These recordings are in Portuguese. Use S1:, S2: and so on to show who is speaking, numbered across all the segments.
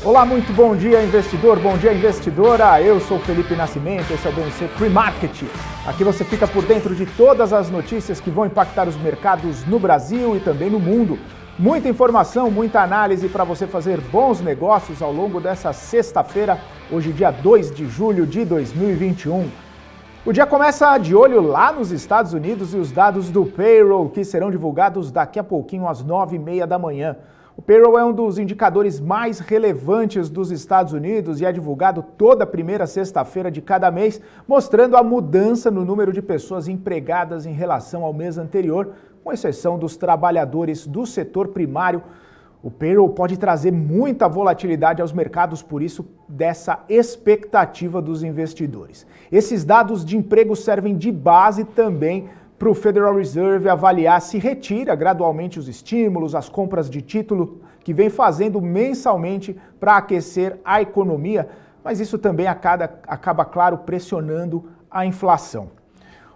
S1: Olá, muito bom dia, investidor, bom dia, investidora. Eu sou Felipe Nascimento, esse é o BMC Pre-Market. Aqui você fica por dentro de todas as notícias que vão impactar os mercados no Brasil e também no mundo. Muita informação, muita análise para você fazer bons negócios ao longo dessa sexta-feira, hoje dia 2 de julho de 2021. O dia começa de olho lá nos Estados Unidos e os dados do payroll que serão divulgados daqui a pouquinho às 9h30 da manhã. O payroll é um dos indicadores mais relevantes dos Estados Unidos e é divulgado toda primeira sexta-feira de cada mês, mostrando a mudança no número de pessoas empregadas em relação ao mês anterior, com exceção dos trabalhadores do setor primário. O payroll pode trazer muita volatilidade aos mercados, por isso, dessa expectativa dos investidores. Esses dados de emprego servem de base também para o Federal Reserve avaliar se retira gradualmente os estímulos, as compras de título que vem fazendo mensalmente para aquecer a economia, mas isso também acaba, claro, pressionando a inflação.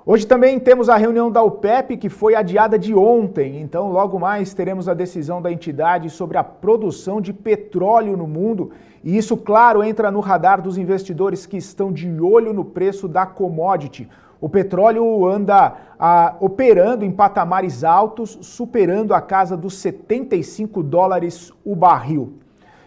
S1: Hoje também temos a reunião da OPEP, que foi adiada de ontem, então logo mais teremos a decisão da entidade sobre a produção de petróleo no mundo, e isso, claro, entra no radar dos investidores que estão de olho no preço da commodity. O petróleo anda operando em patamares altos, superando a casa dos $75 o barril.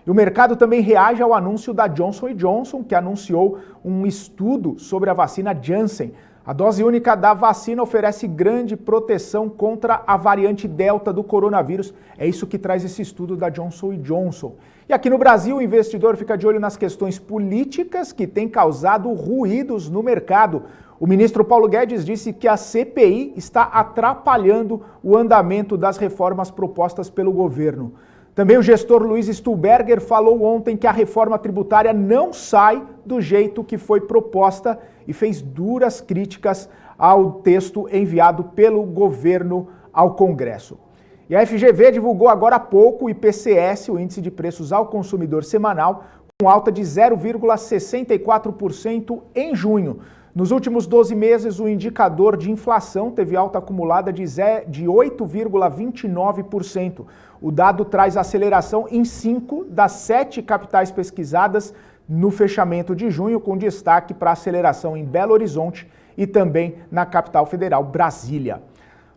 S1: E o mercado também reage ao anúncio da Johnson & Johnson, que anunciou um estudo sobre a vacina Janssen. A dose única da vacina oferece grande proteção contra a variante Delta do coronavírus. É isso que traz esse estudo da Johnson & Johnson. E aqui no Brasil, o investidor fica de olho nas questões políticas que têm causado ruídos no mercado. O ministro Paulo Guedes disse que a CPI está atrapalhando o andamento das reformas propostas pelo governo. Também o gestor Luiz Stuhlberger falou ontem que a reforma tributária não sai do jeito que foi proposta e fez duras críticas ao texto enviado pelo governo ao Congresso. E a FGV divulgou agora há pouco o IPCS, o Índice de Preços ao Consumidor Semanal, com alta de 0,64% em junho. Nos últimos 12 meses, o indicador de inflação teve alta acumulada de 8,29%. O dado traz aceleração em 5 das 7 capitais pesquisadas no fechamento de junho, com destaque para a aceleração em Belo Horizonte e também na capital federal, Brasília.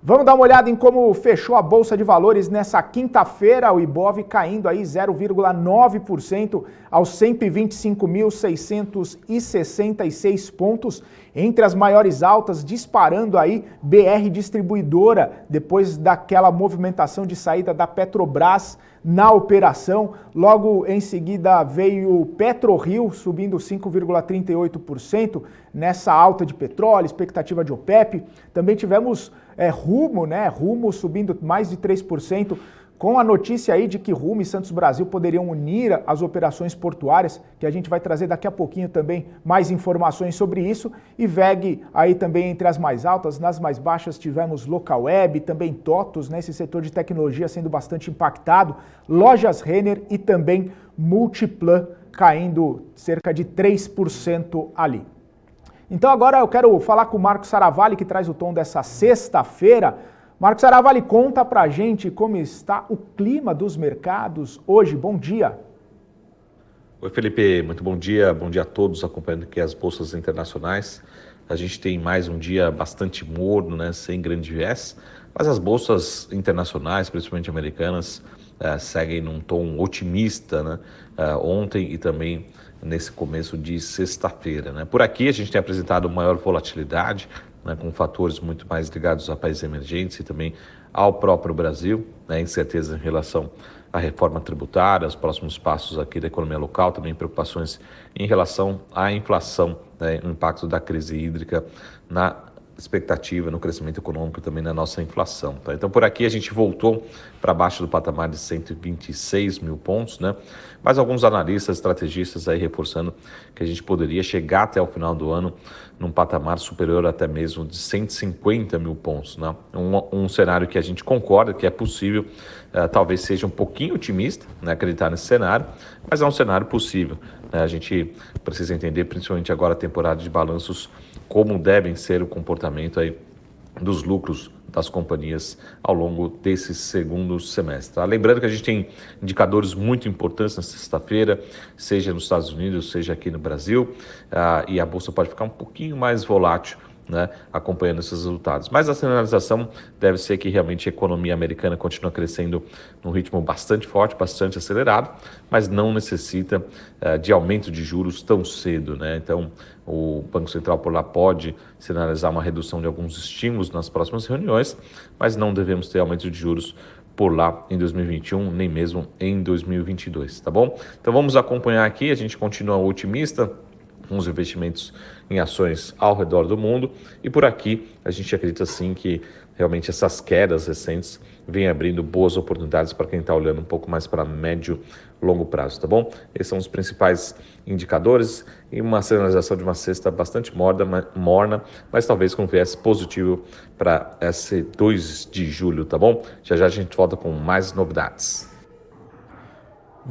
S1: Vamos dar uma olhada em como fechou a Bolsa de Valores nessa quinta-feira, o Ibov caindo aí 0,9% aos 125.666 pontos, entre as maiores altas, disparando aí BR Distribuidora, depois daquela movimentação de saída da Petrobras na operação. Logo em seguida veio PetroRio subindo 5,38% nessa alta de petróleo, expectativa de OPEP. Também tivemos Rumo subindo mais de 3%, com a notícia aí de que Rumo e Santos Brasil poderiam unir as operações portuárias, que a gente vai trazer daqui a pouquinho também mais informações sobre isso. E VEG aí também entre as mais altas, nas mais baixas tivemos Localweb, também TOTVS, nesse setor de tecnologia sendo bastante impactado, Lojas Renner e também Multiplan caindo cerca de 3% ali. Então agora eu quero falar com o Marcos Saravalli, que traz o tom dessa sexta-feira. Marcos Saravalli, conta pra gente como está o clima dos mercados hoje. Bom dia.
S2: Oi, Felipe, muito bom dia a todos acompanhando aqui as bolsas internacionais. A gente tem mais um dia bastante morno, né, sem grande viés, mas as bolsas internacionais, principalmente americanas, seguem num tom otimista, né, ontem e também nesse começo de sexta-feira, né? Por aqui a gente tem apresentado maior volatilidade, né, com fatores muito mais ligados a países emergentes e também ao próprio Brasil, né, incerteza em relação à reforma tributária, os próximos passos aqui da economia local, também preocupações em relação à inflação, né, o impacto da crise hídrica na expectativa no crescimento econômico e também na nossa inflação. Tá? Então, por aqui a gente voltou para baixo do patamar de 126 mil pontos, né? Mas alguns analistas, estrategistas aí reforçando que a gente poderia chegar até o final do ano num patamar superior até mesmo de 150 mil pontos, né? Um cenário que a gente concorda que é possível, talvez seja um pouquinho otimista, né, acreditar nesse cenário, mas é um cenário possível, né? A gente precisa entender, principalmente agora a temporada de balanços, como devem ser o comportamento aí dos lucros das companhias ao longo desse segundo semestre. Tá? Lembrando que a gente tem indicadores muito importantes na sexta-feira, seja nos Estados Unidos, seja aqui no Brasil, e a bolsa pode ficar um pouquinho mais volátil, né, acompanhando esses resultados. Mas a sinalização deve ser que realmente a economia americana continua crescendo num ritmo bastante forte, bastante acelerado, mas não necessita de aumento de juros tão cedo, né? Então, o Banco Central por lá pode sinalizar uma redução de alguns estímulos nas próximas reuniões, mas não devemos ter aumento de juros por lá em 2021, nem mesmo em 2022, tá bom? Então vamos acompanhar aqui, a gente continua otimista com os investimentos em ações ao redor do mundo e por aqui a gente acredita sim que realmente essas quedas recentes vêm abrindo boas oportunidades para quem está olhando um pouco mais para médio e longo prazo, tá bom? Esses são os principais indicadores e uma sinalização de uma sexta bastante morna, mas talvez com viés positivo para esse 2 de julho, tá bom? Já já a gente volta com mais novidades.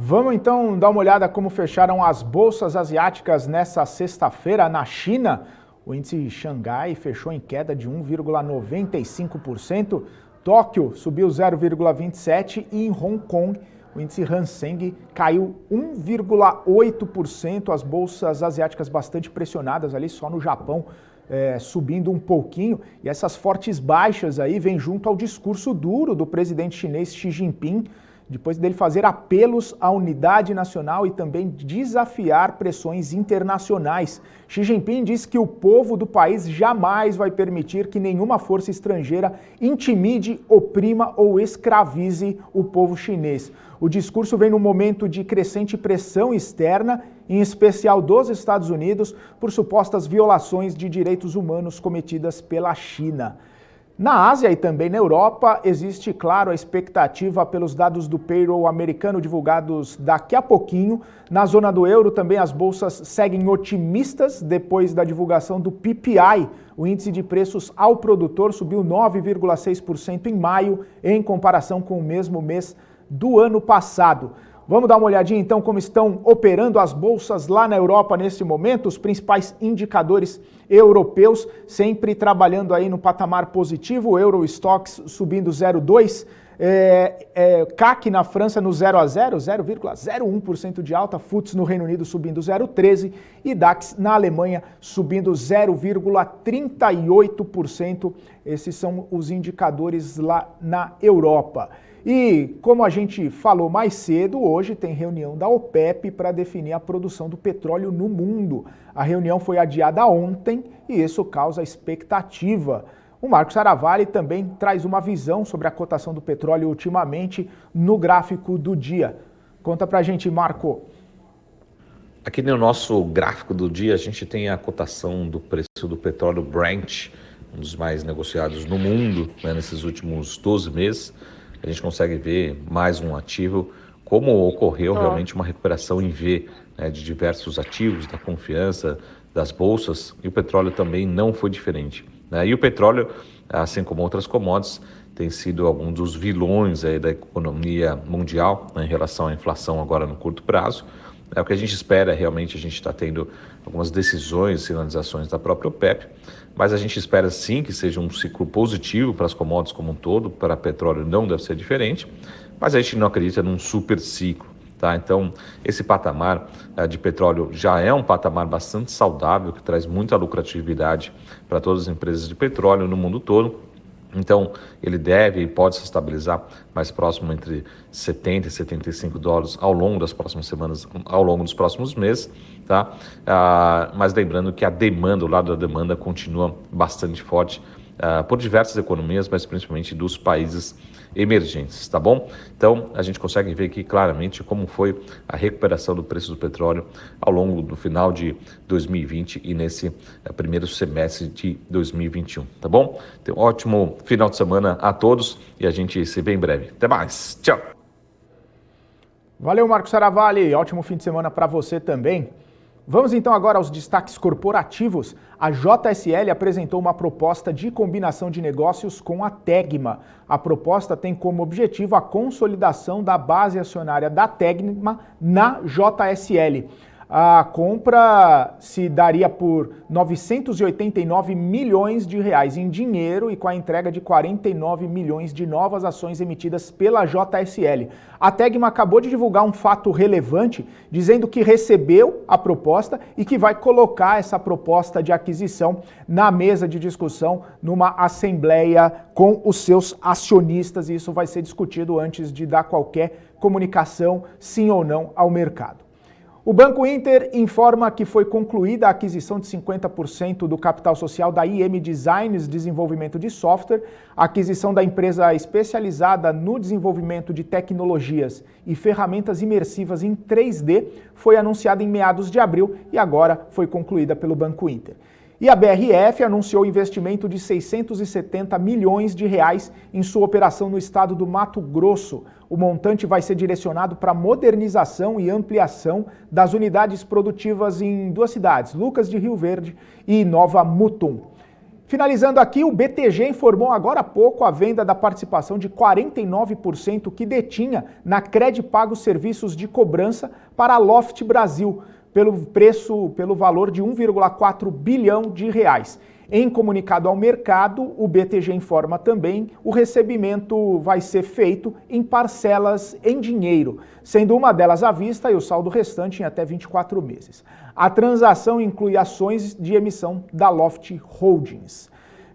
S1: Vamos então dar uma olhada como fecharam as bolsas asiáticas nessa sexta-feira na China. O índice Xangai fechou em queda de 1,95%, Tóquio subiu 0,27% e em Hong Kong o índice Hang Seng caiu 1,8%. As bolsas asiáticas bastante pressionadas ali, só no Japão subindo um pouquinho. E essas fortes baixas aí vêm junto ao discurso duro do presidente chinês Xi Jinping, depois dele fazer apelos à unidade nacional e também desafiar pressões internacionais. Xi Jinping disse que o povo do país jamais vai permitir que nenhuma força estrangeira intimide, oprima ou escravize o povo chinês. O discurso vem num momento de crescente pressão externa, em especial dos Estados Unidos, por supostas violações de direitos humanos cometidas pela China. Na Ásia e também na Europa, existe, claro, a expectativa pelos dados do payroll americano divulgados daqui a pouquinho. Na zona do euro, também as bolsas seguem otimistas depois da divulgação do PPI. O índice de preços ao produtor subiu 9,6% em maio, em comparação com o mesmo mês do ano passado. Vamos dar uma olhadinha então como estão operando as bolsas lá na Europa nesse momento, os principais indicadores europeus sempre trabalhando aí no patamar positivo, o Euro Stoxx subindo 0,2%, CAC na França no 0 a 0, 0,01% de alta, FTSE no Reino Unido subindo 0,13% e DAX na Alemanha subindo 0,38%. Esses são os indicadores lá na Europa. E, como a gente falou mais cedo, hoje tem reunião da OPEP para definir a produção do petróleo no mundo. A reunião foi adiada ontem e isso causa expectativa. O Marco Saravalli também traz uma visão sobre a cotação do petróleo ultimamente no gráfico do dia. Conta pra gente, Marco.
S2: Aqui no nosso gráfico do dia a gente tem a cotação do preço do petróleo Brent, um dos mais negociados no mundo, né, nesses últimos 12 meses. A gente consegue ver mais um ativo, como ocorreu realmente uma recuperação em V, né, de diversos ativos, da confiança das bolsas, e o petróleo também não foi diferente, né? E o petróleo, assim como outras commodities, tem sido algum dos vilões aí da economia mundial, né, em relação à inflação agora no curto prazo. O que a gente espera realmente, a gente está tendo algumas decisões, sinalizações da própria OPEP, mas a gente espera sim que seja um ciclo positivo para as commodities como um todo, para petróleo não deve ser diferente, mas a gente não acredita num super ciclo, tá? Então, esse patamar de petróleo já é um patamar bastante saudável, que traz muita lucratividade para todas as empresas de petróleo no mundo todo. Então, ele deve e pode se estabilizar mais próximo entre 70 e 75 dólares ao longo das próximas semanas, ao longo dos próximos meses, tá? Mas lembrando que a demanda, o lado da demanda continua bastante forte por diversas economias, mas principalmente dos países emergentes, tá bom? Então, a gente consegue ver aqui claramente como foi a recuperação do preço do petróleo ao longo do final de 2020 e nesse primeiro semestre de 2021, tá bom? Então, ótimo final de semana a todos e a gente se vê em breve. Até mais, tchau!
S1: Valeu, Marco Saravalli, ótimo fim de semana para você também. Vamos então agora aos destaques corporativos. A JSL apresentou uma proposta de combinação de negócios com a Tegma. A proposta tem como objetivo a consolidação da base acionária da Tegma na JSL. A compra se daria por 989 milhões de reais em dinheiro e com a entrega de 49 milhões de novas ações emitidas pela JSL. A Tegma acabou de divulgar um fato relevante, dizendo que recebeu a proposta e que vai colocar essa proposta de aquisição na mesa de discussão numa assembleia com os seus acionistas, e isso vai ser discutido antes de dar qualquer comunicação, sim ou não, ao mercado. O Banco Inter informa que foi concluída a aquisição de 50% do capital social da IM Designs Desenvolvimento de Software. A aquisição da empresa especializada no desenvolvimento de tecnologias e ferramentas imersivas em 3D foi anunciada em meados de abril e agora foi concluída pelo Banco Inter. E a BRF anunciou investimento de 670 milhões de reais em sua operação no estado do Mato Grosso. O montante vai ser direcionado para modernização e ampliação das unidades produtivas em duas cidades, Lucas de Rio Verde e Nova Mutum. Finalizando aqui, o BTG informou agora há pouco a venda da participação de 49% que detinha na Credipago Serviços de Cobrança para a Loft Brasil, pelo valor de 1,4 bilhão de reais. Em comunicado ao mercado, o BTG informa também o recebimento vai ser feito em parcelas em dinheiro, sendo uma delas à vista e o saldo restante em até 24 meses. A transação inclui ações de emissão da Loft Holdings.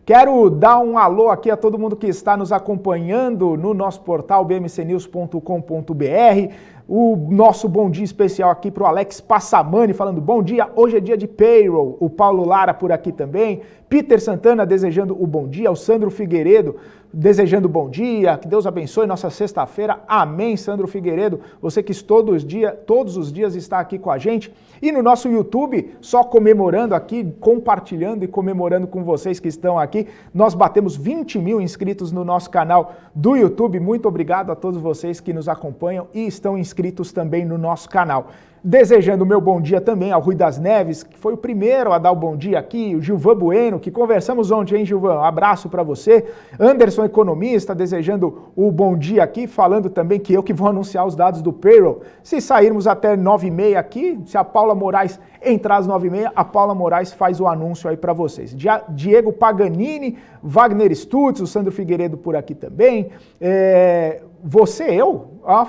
S1: Quero dar um alô aqui a todo mundo que está nos acompanhando no nosso portal bmcnews.com.br. O nosso bom dia especial aqui para o Alex Passamani, falando bom dia, hoje é dia de payroll. O Paulo Lara por aqui também. Peter Santana desejando o bom dia. O Sandro Figueiredo desejando bom dia. Que Deus abençoe nossa sexta-feira. Amém, Sandro Figueiredo. Você que todos os dias está aqui com a gente. E no nosso YouTube, só comemorando aqui, compartilhando e comemorando com vocês que estão aqui. Nós batemos 20 mil inscritos no nosso canal do YouTube. Muito obrigado a todos vocês que nos acompanham e estão inscritos também no nosso canal. Desejando o meu bom dia também ao Rui das Neves, que foi o primeiro a dar o bom dia aqui, o Gilvan Bueno, que conversamos ontem, hein, Gilvan? Um abraço para você. Anderson Economista, desejando o bom dia aqui, falando também que eu que vou anunciar os dados do payroll. Se sairmos até 9h30 aqui, se a Paula Moraes entrar às 9h30, a Paula Moraes faz o anúncio aí para vocês. Diego Paganini, Wagner Stutz, o Sandro Figueiredo por aqui também.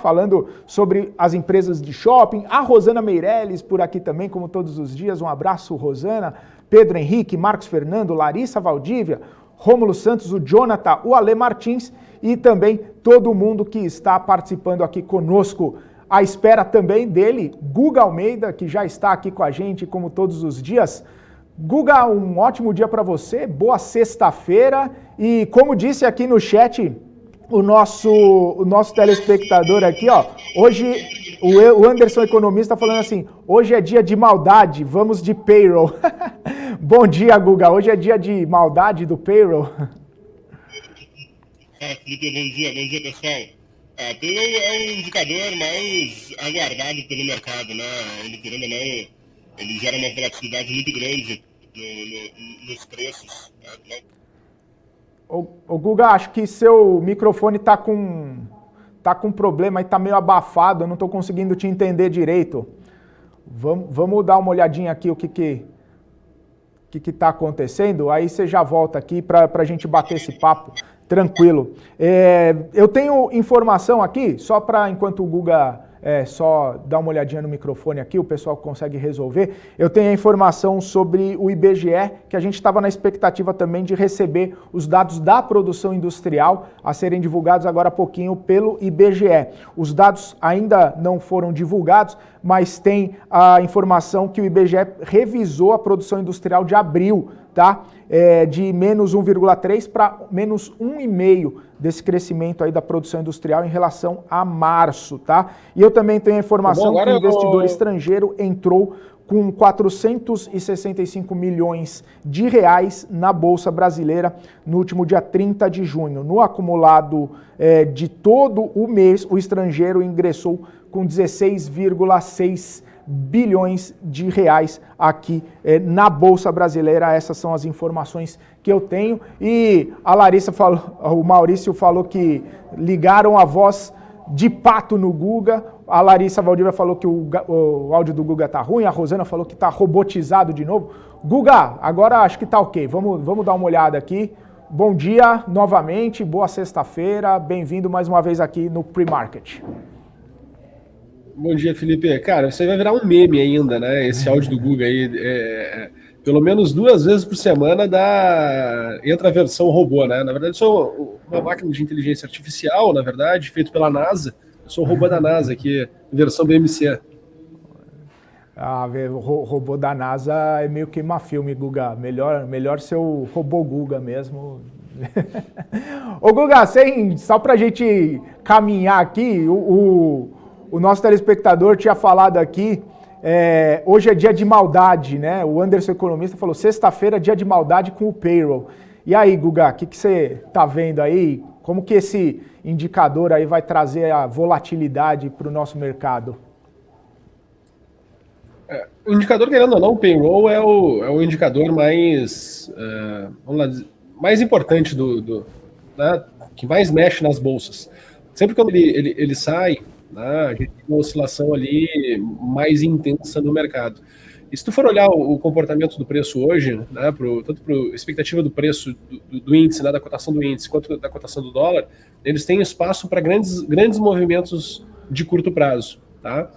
S1: Falando sobre as empresas de shopping, a Rosana Meirelles por aqui também, como todos os dias, um abraço, Rosana, Pedro Henrique, Marcos Fernando, Larissa Valdívia, Rômulo Santos, o Jonathan, o Ale Martins e também todo mundo que está participando aqui conosco. À espera também dele, Guga Almeida, que já está aqui com a gente, como todos os dias. Guga, um ótimo dia para você, boa sexta-feira e como disse aqui no chat, o nosso telespectador aqui, ó, hoje o Anderson Economista falando assim, hoje é dia de maldade, vamos de payroll. Bom dia, Guga, hoje é dia de maldade do payroll.
S3: Felipe, bom dia pessoal. Payroll é um indicador mais aguardado pelo mercado, né? Ele, querendo ou não, ele gera uma volatilidade muito grande nos preços, né?
S1: Ô Guga, acho que seu microfone tá com problema e tá meio abafado, eu não tô conseguindo te entender direito. Vamos dar uma olhadinha aqui o que tá acontecendo, aí você já volta aqui pra gente bater esse papo tranquilo. Eu tenho informação aqui, só para enquanto o Guga só dá uma olhadinha no microfone aqui, o pessoal consegue resolver. Eu tenho a informação sobre o IBGE, que a gente estava na expectativa também de receber os dados da produção industrial a serem divulgados agora há pouquinho pelo IBGE. Os dados ainda não foram divulgados, mas tem a informação que o IBGE revisou a produção industrial de abril, tá? De menos 1,3 para menos 1,5 desse crescimento aí da produção industrial em relação a março, tá? E eu também tenho a informação que o investidor estrangeiro entrou com 465 milhões de reais na Bolsa Brasileira no último dia 30 de junho. No acumulado de todo o mês, o estrangeiro ingressou com 16,6 bilhões de reais aqui na Bolsa Brasileira. Essas são as informações que eu tenho. E a Larissa falou, o Maurício falou que ligaram a voz de pato no Guga. A Larissa Valdívia falou que o áudio do Guga tá ruim, a Rosana falou que tá robotizado de novo. Guga, agora acho que tá ok, vamos dar uma olhada aqui. Bom dia novamente, boa sexta-feira, bem-vindo mais uma vez aqui no Pre-Market.
S4: Bom dia, Felipe. Cara, você vai virar um meme ainda, né? Esse áudio do Guga aí, pelo menos 2 vezes por semana entra a versão robô, né? Na verdade, eu sou uma máquina de inteligência artificial, na verdade, feito pela NASA. Eu sou o robô da NASA aqui, versão BMC.
S1: O robô da NASA é meio queima-filme, Guga. Melhor ser o robô Guga mesmo. Ô, Guga, só pra gente caminhar aqui, o nosso telespectador tinha falado aqui, hoje é dia de maldade, né? O Anderson Economista falou, sexta-feira é dia de maldade com o payroll. E aí, Guga, o que você tá vendo aí? Como que esse indicador aí vai trazer a volatilidade para o nosso mercado?
S4: O indicador, querendo ou não, o payroll é o indicador mais, vamos lá dizer, mais importante né, que mais mexe nas bolsas. Sempre quando ele sai, né, a gente tem uma oscilação ali mais intensa no mercado. E se tu for olhar o comportamento do preço hoje, né, tanto para a expectativa do preço do índice, né, da cotação do índice, quanto da cotação do dólar, eles têm espaço para grandes movimentos de curto prazo. Tá?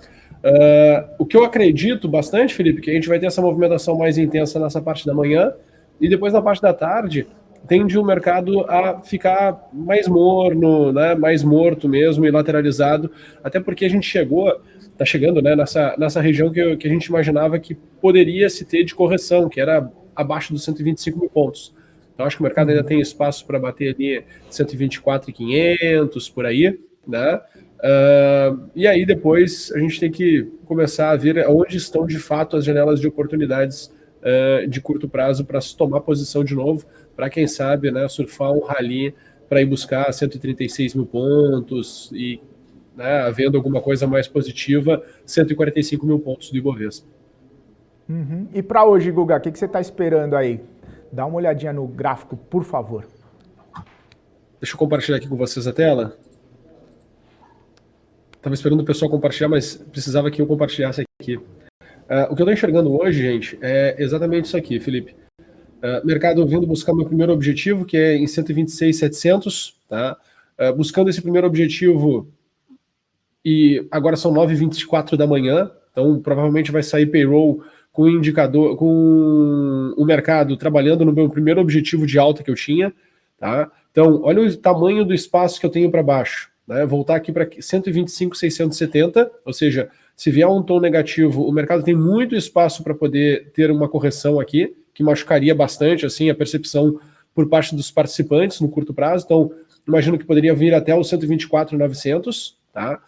S4: O que eu acredito bastante, Felipe, que a gente vai ter essa movimentação mais intensa nessa parte da manhã, e depois na parte da tarde tende o mercado a ficar mais morno, né, mais morto mesmo e lateralizado, até porque a gente está chegando, né, nessa região que a gente imaginava que poderia se ter de correção, que era abaixo dos 125 mil pontos. Então acho que o mercado ainda tem espaço para bater ali 124.500 por aí, né? E aí depois a gente tem que começar a ver onde estão de fato as janelas de oportunidades de curto prazo para se tomar posição de novo, para quem sabe, né, surfar um rally para ir buscar 136 mil pontos e, né, havendo alguma coisa mais positiva, 145 mil pontos do Ibovespa.
S1: Uhum. E para hoje, Guga, o que você está esperando aí? Dá uma olhadinha no gráfico, por favor.
S4: Deixa eu compartilhar aqui com vocês a tela. Estava esperando o pessoal compartilhar, mas precisava que eu compartilhasse aqui. O que eu estou enxergando hoje, gente, é exatamente isso aqui, Felipe. Mercado vindo buscar meu primeiro objetivo, que é em 126.700, tá? Buscando esse primeiro objetivo, e agora são 9h24 da manhã, então provavelmente vai sair payroll com o indicador, com o mercado trabalhando no meu primeiro objetivo de alta que eu tinha, tá? Então, olha o tamanho do espaço que eu tenho para baixo, né? Voltar aqui para 125.670, ou seja, se vier um tom negativo, o mercado tem muito espaço para poder ter uma correção aqui, que machucaria bastante assim a percepção por parte dos participantes no curto prazo. Então, imagino que poderia vir até os 124.900, tá?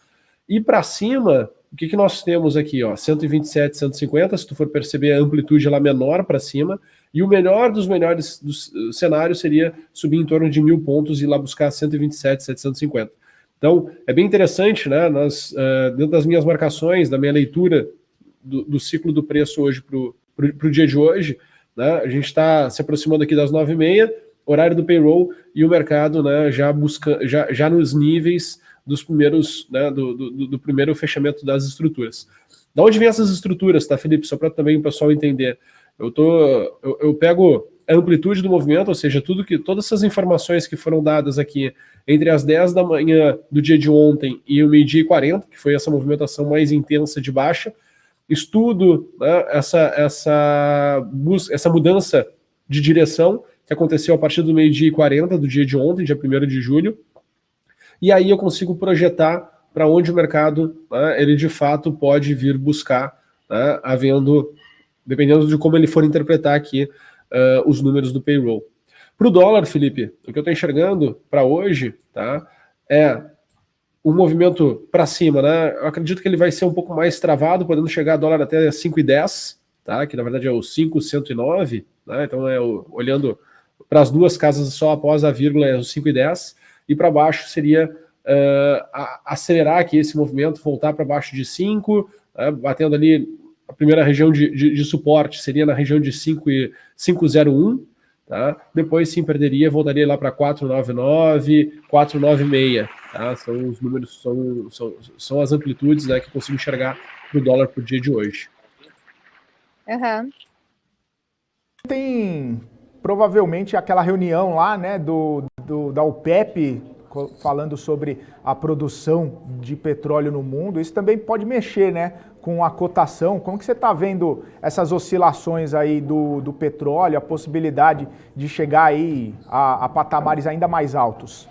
S4: E para cima, o que nós temos aqui, ó, 127, 150, se tu for perceber a amplitude ela menor para cima, e o melhor dos melhores dos cenários seria subir em torno de 1.000 pontos e ir lá buscar 127, 750. Então, é bem interessante, né? Dentro das minhas marcações, da minha leitura do ciclo do preço hoje para o dia de hoje, né, a gente está se aproximando aqui das 9h30, horário do payroll, e o mercado, né, já nos níveis dos primeiros, né, do primeiro fechamento das estruturas. Da onde vem essas estruturas, tá, Felipe? Só para também o pessoal entender. Eu pego a amplitude do movimento, ou seja, todas essas informações que foram dadas aqui entre as 10 da manhã do dia de ontem e o 12h40, que foi essa movimentação mais intensa de baixa, estudo, né, essa mudança de direção que aconteceu a partir do 12h40 do dia de ontem, dia 1º de julho, e aí eu consigo projetar para onde o mercado, né, ele de fato pode vir buscar, né, dependendo de como ele for interpretar aqui os números do payroll. Para o dólar, Felipe, o que eu estou enxergando para hoje, tá, é um movimento para cima, né? Eu acredito que ele vai ser um pouco mais travado, podendo chegar a dólar até 5,10, tá? Que na verdade é o 5,109, né? Então olhando para as duas casas só após a vírgula é o 5,10, e para baixo seria acelerar aqui esse movimento, voltar para baixo de 5, batendo ali a primeira região de suporte seria na região de 5,01, tá? Depois sim perderia, voltaria lá para 4,99, 4,96, tá? São os números, são as amplitudes, né, que eu consigo enxergar para o dólar por dia de hoje.
S5: Uhum.
S1: Tem provavelmente aquela reunião lá, né, da OPEP, falando sobre a produção de petróleo no mundo. Isso também pode mexer, né, com a cotação. Como que você está vendo essas oscilações aí do petróleo, a possibilidade de chegar aí a patamares ainda mais altos?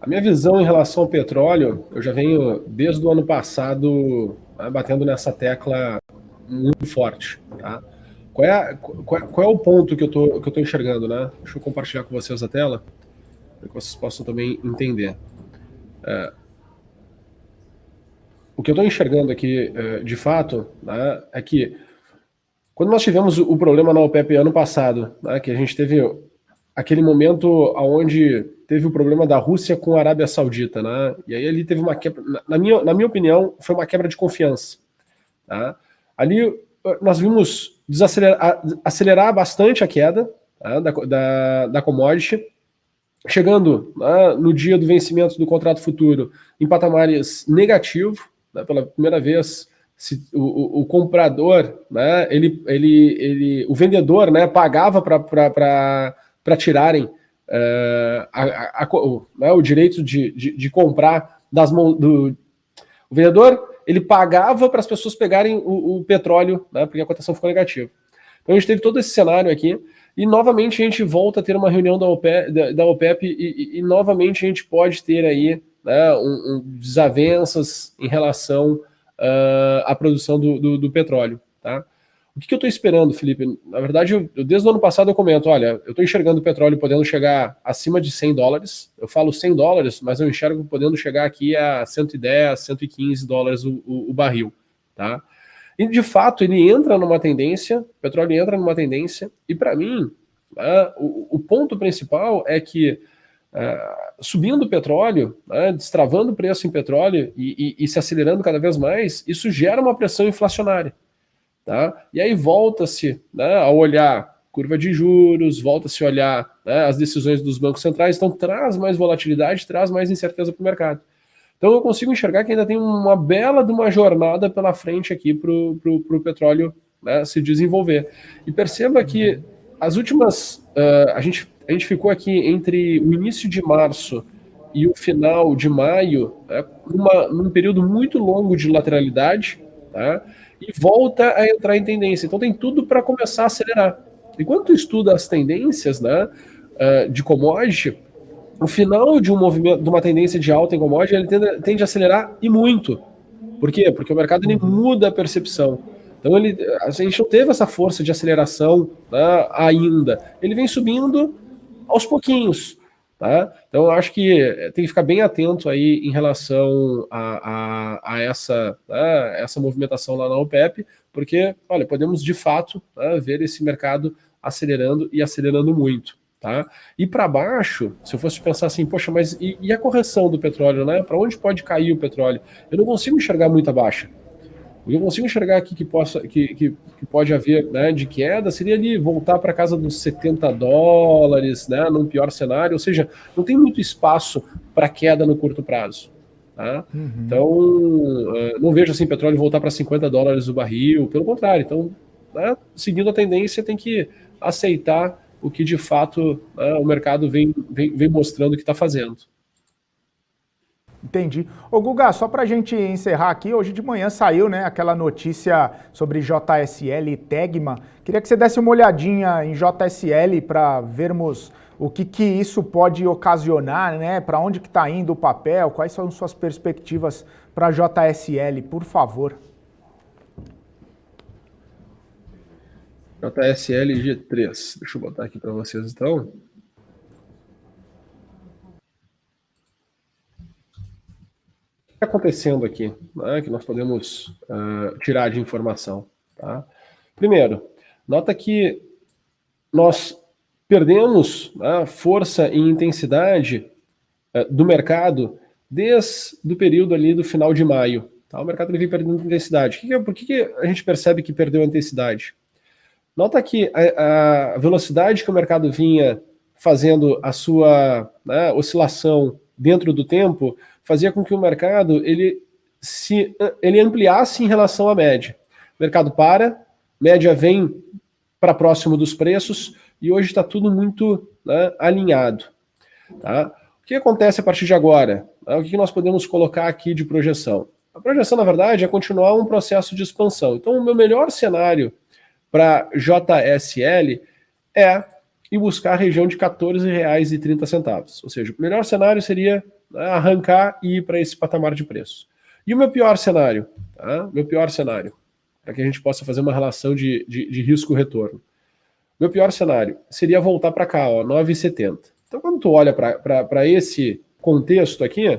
S4: A minha visão em relação ao petróleo, eu já venho desde o ano passado batendo nessa tecla muito forte, tá? Qual é o ponto que eu tô enxergando, né? Deixa eu compartilhar com vocês a tela, para que vocês possam também entender. O que eu estou enxergando aqui, de fato, né, é que quando nós tivemos o problema na OPEP ano passado, né, que a gente teve aquele momento onde teve o problema da Rússia com a Arábia Saudita, né, e aí ali teve uma quebra, na minha opinião, foi uma quebra de confiança. Tá? Ali nós vimos acelerar bastante a queda, tá, da commodity, chegando, né, no dia do vencimento do contrato futuro em patamares negativos, né, pela primeira vez. O comprador, né, o vendedor, né, pagava para tirarem o direito de comprar das mãos do o vendedor. Ele pagava para as pessoas pegarem o petróleo, né, porque a cotação ficou negativa. Então a gente teve todo esse cenário aqui, e novamente a gente volta a ter uma reunião da OPEP e novamente a gente pode ter aí, né, desavenças em relação à produção do petróleo. Tá? O que eu estou esperando, Felipe? Na verdade, desde o ano passado eu comento, olha, eu estou enxergando o petróleo podendo chegar acima de $100, eu falo $100, mas eu enxergo podendo chegar aqui a 110, 115 dólares o barril, tá? E de fato ele entra numa tendência, o petróleo entra numa tendência, e para mim, né, o ponto principal é que subindo o petróleo, né, destravando o preço em petróleo e se acelerando cada vez mais, isso gera uma pressão inflacionária. Tá? E aí volta-se, né, a olhar curva de juros, volta-se a olhar, né, as decisões dos bancos centrais, então traz mais volatilidade, traz mais incerteza para o mercado. Então eu consigo enxergar que ainda tem uma bela de uma jornada pela frente aqui para o petróleo, né, se desenvolver. E perceba que as últimas... a gente ficou aqui entre o início de março e o final de maio, né, num período muito longo de lateralidade, tá? E volta a entrar em tendência. Então tem tudo para começar a acelerar. Enquanto tu estuda as tendências, né, de commodity, o final de um movimento, de uma tendência de alta em commodity, ele tende a acelerar e muito. Por quê? Porque o mercado ele muda a percepção. Então a gente não teve essa força de aceleração, né, ainda. Ele vem subindo aos pouquinhos. Tá? Então eu acho que tem que ficar bem atento aí em relação a essa movimentação lá na OPEP, porque, olha, podemos de fato, né, ver esse mercado acelerando e acelerando muito. Tá? E para baixo, se eu fosse pensar assim, poxa, mas e a correção do petróleo, né? Para onde pode cair o petróleo? Eu não consigo enxergar muita baixa. O que eu consigo enxergar aqui que pode haver, né, de queda seria ali voltar para casa dos $70, né, num pior cenário, ou seja, não tem muito espaço para queda no curto prazo. Tá? Uhum. Então, não vejo assim petróleo voltar para $50 o barril, pelo contrário. Então, né, seguindo a tendência, tem que aceitar o que de fato, né, o mercado vem mostrando que está fazendo.
S1: Entendi. Ô Guga, só para a gente encerrar aqui, hoje de manhã saiu, né, aquela notícia sobre JSL e Tegma. Queria que você desse uma olhadinha em JSL para vermos o que isso pode ocasionar, né, para onde que está indo o papel, quais são suas perspectivas para JSL, por favor.
S4: JSL G3, deixa eu botar aqui para vocês então. O que está acontecendo aqui, né, que nós podemos tirar de informação. Tá? Primeiro, nota que nós perdemos, né, força e intensidade do mercado desde o período ali do final de maio. Tá? O mercado vem perdendo intensidade. Por que a gente percebe que perdeu a intensidade? Nota que a velocidade que o mercado vinha fazendo a sua, né, oscilação dentro do tempo fazia com que o mercado ele ampliasse em relação à média. O mercado média vem para próximo dos preços e hoje está tudo muito, né, alinhado. Tá? O que acontece a partir de agora? O que nós podemos colocar aqui de projeção? A projeção, na verdade, é continuar um processo de expansão. Então, o meu melhor cenário para JSL é ir buscar a região de R$ 14,30. Ou seja, o melhor cenário seria, né, arrancar e ir para esse patamar de preço. E o meu pior cenário? Tá? Meu pior cenário, para que a gente possa fazer uma relação de risco-retorno. Meu pior cenário seria voltar para cá, ó, 9,70. Então, quando tu olha para esse contexto aqui,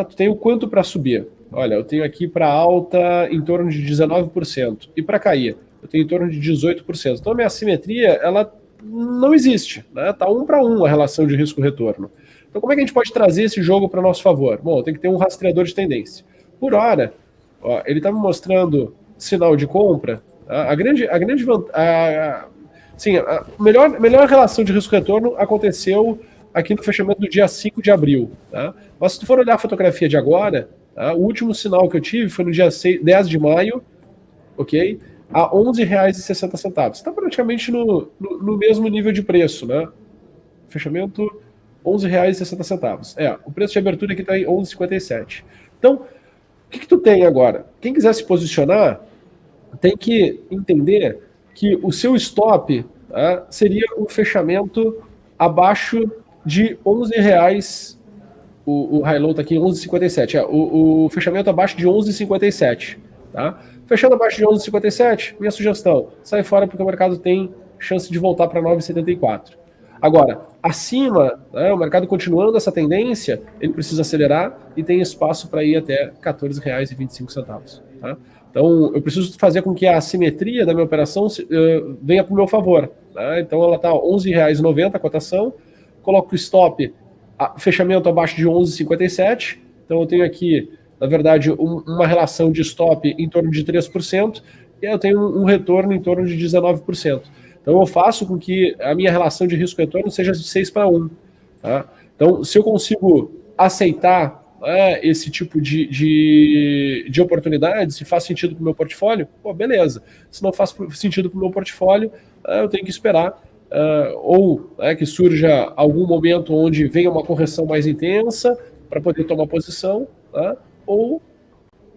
S4: tu tem o quanto para subir. Olha, eu tenho aqui para alta em torno de 19%. E para cair, eu tenho em torno de 18%. Então, a minha assimetria, ela não existe. Né? Tá 1 para 1 a relação de risco-retorno. Então, como é que a gente pode trazer esse jogo para nosso favor? Bom, tem que ter um rastreador de tendência. Por hora, ó, ele está me mostrando sinal de compra. Tá? A melhor relação de risco-retorno aconteceu aqui no fechamento do dia 5 de abril. Tá? Mas se tu for olhar a fotografia de agora, tá? O último sinal que eu tive foi no dia 10 de maio, ok? A R$ 11,60. Está praticamente no mesmo nível de preço, né? Fechamento R$ 11,60. O preço de abertura aqui está em 11,57. Então, o que tu tem agora? Quem quiser se posicionar tem que entender que o seu stop, tá, seria um fechamento abaixo de R$ 11,00. O high low está aqui em 11,57. O fechamento abaixo de 11,57. Tá? Fechando abaixo de 11,57, minha sugestão, sai fora porque o mercado tem chance de voltar para 9,74. Agora, acima, né, o mercado continuando essa tendência, ele precisa acelerar e tem espaço para ir até R$ 14,25. Tá? Então, eu preciso fazer com que a assimetria da minha operação venha para o meu favor. Tá? Então, ela está R$ 11,90 a cotação, coloco o stop, fechamento abaixo de 11,57. Então, eu tenho aqui, na verdade, uma relação de stop em torno de 3%, e eu tenho um retorno em torno de 19%. Então, eu faço com que a minha relação de risco-retorno seja de 6 para 1. Tá? Então, se eu consigo aceitar, né, esse tipo de oportunidade, se faz sentido para o meu portfólio, pô, beleza. Se não faz sentido para o meu portfólio, eu tenho que esperar ou que surja algum momento onde venha uma correção mais intensa para poder tomar posição, tá? Ou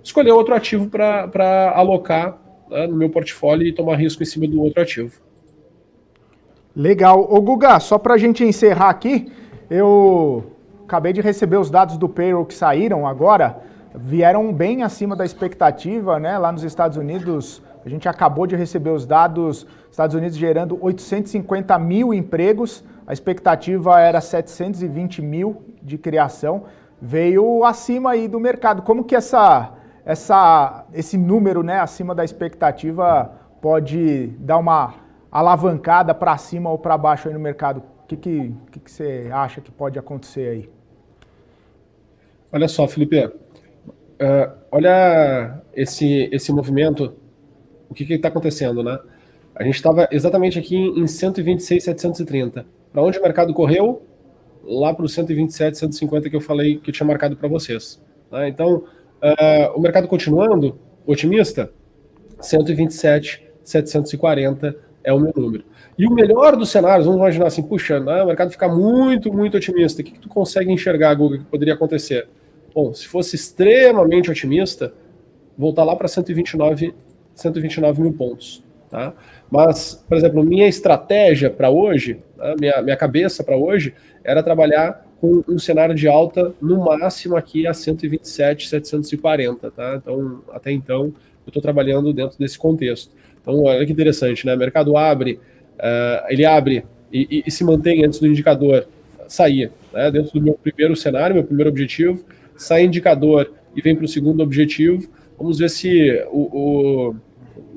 S4: escolher outro ativo para alocar, né, no meu portfólio e tomar risco em cima do outro ativo.
S1: Legal. Ô Guga, só para a gente encerrar aqui, eu acabei de receber os dados do payroll que saíram agora, vieram bem acima da expectativa, né? Lá nos Estados Unidos, a gente acabou de receber os dados, Estados Unidos gerando 850 mil empregos, a expectativa era 720 mil de criação, veio acima aí do mercado. Como que esse número, né, acima da expectativa pode dar uma alavancada para cima ou para baixo aí no mercado? O que você acha que pode acontecer aí?
S4: Olha só, Felipe, olha esse movimento, o que está acontecendo, né? A gente estava exatamente aqui em 126,730. Para onde o mercado correu? Lá para o 127,150 que eu falei que eu tinha marcado para vocês. Tá? Então, o mercado continuando otimista, 127,740 é o meu número. E o melhor dos cenários, vamos imaginar assim, puxa, né, o mercado ficar muito, muito otimista, o que tu consegue enxergar, Guga, que poderia acontecer? Bom, se fosse extremamente otimista, voltar lá para 129 mil pontos. Tá? Mas, por exemplo, minha estratégia para hoje, né, minha cabeça para hoje, era trabalhar com um cenário de alta no máximo aqui a 127,740. Tá? Então, até então, eu estou trabalhando dentro desse contexto. Então, olha que interessante, né? O mercado abre, ele abre e se mantém antes do indicador sair, né? Dentro do meu primeiro cenário, meu primeiro objetivo, sai indicador e vem para o segundo objetivo. Vamos ver se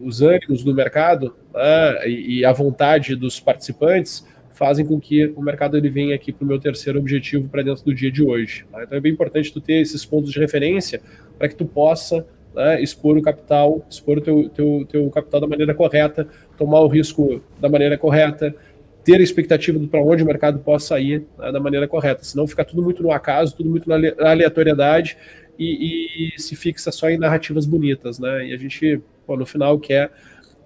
S4: os ânimos do mercado, né, e a vontade dos participantes fazem com que o mercado ele venha aqui para o meu terceiro objetivo para dentro do dia de hoje. Tá? Então é bem importante tu ter esses pontos de referência para que tu possa né, expor o capital, expor o teu capital da maneira correta, tomar o risco da maneira correta, ter a expectativa de para onde o mercado possa ir, né, da maneira correta. Senão fica tudo muito no acaso, tudo muito na aleatoriedade e se fixa só em narrativas bonitas, né? E a gente, no final, quer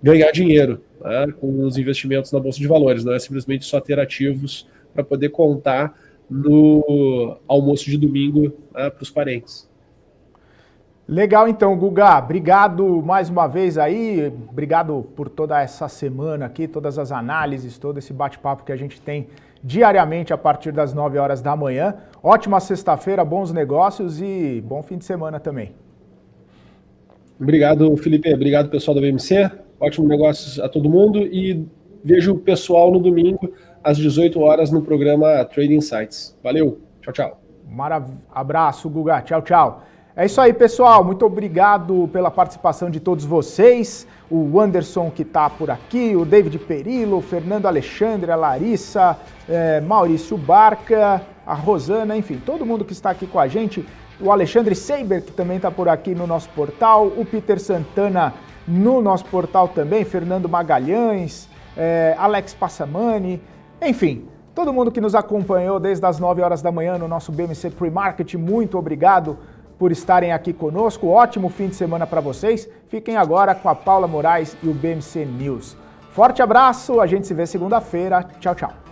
S4: ganhar dinheiro, né, com os investimentos na Bolsa de Valores, não é simplesmente só ter ativos para poder contar no almoço de domingo, né, para os parentes.
S1: Legal então, Guga, obrigado mais uma vez aí, obrigado por toda essa semana aqui, todas as análises, todo esse bate-papo que a gente tem diariamente a partir das 9 horas da manhã. Ótima sexta-feira, bons negócios e bom fim de semana também.
S4: Obrigado, Felipe, obrigado pessoal da BMC, ótimos negócios a todo mundo e vejo o pessoal no domingo às 18 horas no programa Trading Insights. Valeu, tchau, tchau.
S1: Abraço, Guga, tchau, tchau. É isso aí, pessoal. Muito obrigado pela participação de todos vocês. O Anderson que está por aqui, o David Perillo, o Fernando Alexandre, a Larissa, Maurício Barca, a Rosana, enfim, todo mundo que está aqui com a gente. O Alexandre Seiber, que também está por aqui no nosso portal. O Peter Santana no nosso portal também. Fernando Magalhães, Alex Passamani, enfim. Todo mundo que nos acompanhou desde as 9 horas da manhã no nosso BMC Pre-Market, muito obrigado por estarem aqui conosco. Ótimo fim de semana para vocês. Fiquem agora com a Paula Moraes e o BMC News. Forte abraço, a gente se vê segunda-feira. Tchau, tchau.